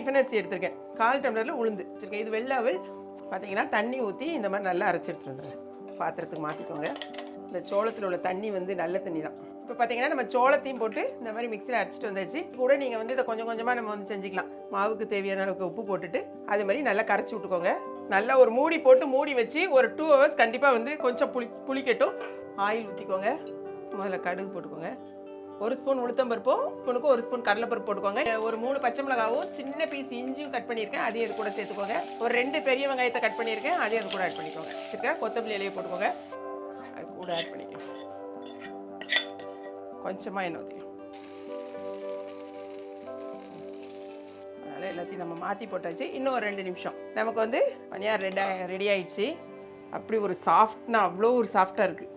Tiffin அரிசி எடுத்திருக்கேன், 1/4 டம்ளரில் உளுந்து வச்சுருக்கேன். இது வெள்ளை அவல். பார்த்தீங்கன்னா தண்ணி ஊற்றி இந்த மாதிரி நல்லா அரைச்சி எடுத்துகிட்டு வந்துடுறேன். பாத்திரத்துக்கு மாற்றிக்கோங்க. இந்த சோளத்தில் உள்ள தண்ணி வந்து நல்ல தண்ணி தான். இப்போ பார்த்தீங்கன்னா நம்ம சோளத்தையும் போட்டு இந்த மாதிரி மிக்சியில் அரைச்சிட்டு வந்தாச்சு. கூட நீங்கள் வந்து இதை கொஞ்சம் கொஞ்சமாக நம்ம வந்து செஞ்சுக்கலாம். மாவுக்கு தேவையான அளவுக்கு உப்பு போட்டுட்டு அது மாதிரி நல்லா கரைச்சி விட்டுக்கோங்க. நல்லா ஒரு மூடி போட்டு மூடி வச்சு ஒரு 2 ஹவர்ஸ் கண்டிப்பாக வந்து கொஞ்சம் புளிக்கட்டும். ஆயில் ஊற்றிக்கோங்க. முதல்ல கடுகு போட்டுக்கோங்க. 1 ஸ்பூன் உளுத்தம்பருப்பும், ஸ்பூனுக்கு 1 ஸ்பூன் கடலைப்பருப்பு போட்டுக்கோங்க. ஒரு 3 பச்சை மிளகாவும் சின்ன பீஸ் இஞ்சியும் கட் பண்ணியிருக்கேன், அதையும் இது கூட சேர்த்துக்கோங்க. ஒரு 2 பெரிய வெங்காயத்தை கட் பண்ணியிருக்கேன், அதையும் அது கூட ஆட் பண்ணிக்கோங்க. சரிக்கா? கொத்தமல்லி இலையை போட்டுக்கோங்க, அது கூட ஆட் பண்ணிக்கலாம். கொஞ்சமாக எண்ணெய் ஊற்றிக்கலாம். அதனால் எல்லாத்தையும் நம்ம மாற்றி போட்டாச்சு. இன்னும் ஒரு 2 நிமிஷம் நமக்கு வந்து பனியார் ரெடி ஆயிடுச்சு. அப்படி ஒரு சாஃப்ட்னா அவ்வளோ ஒரு சாஃப்டாக இருக்குது.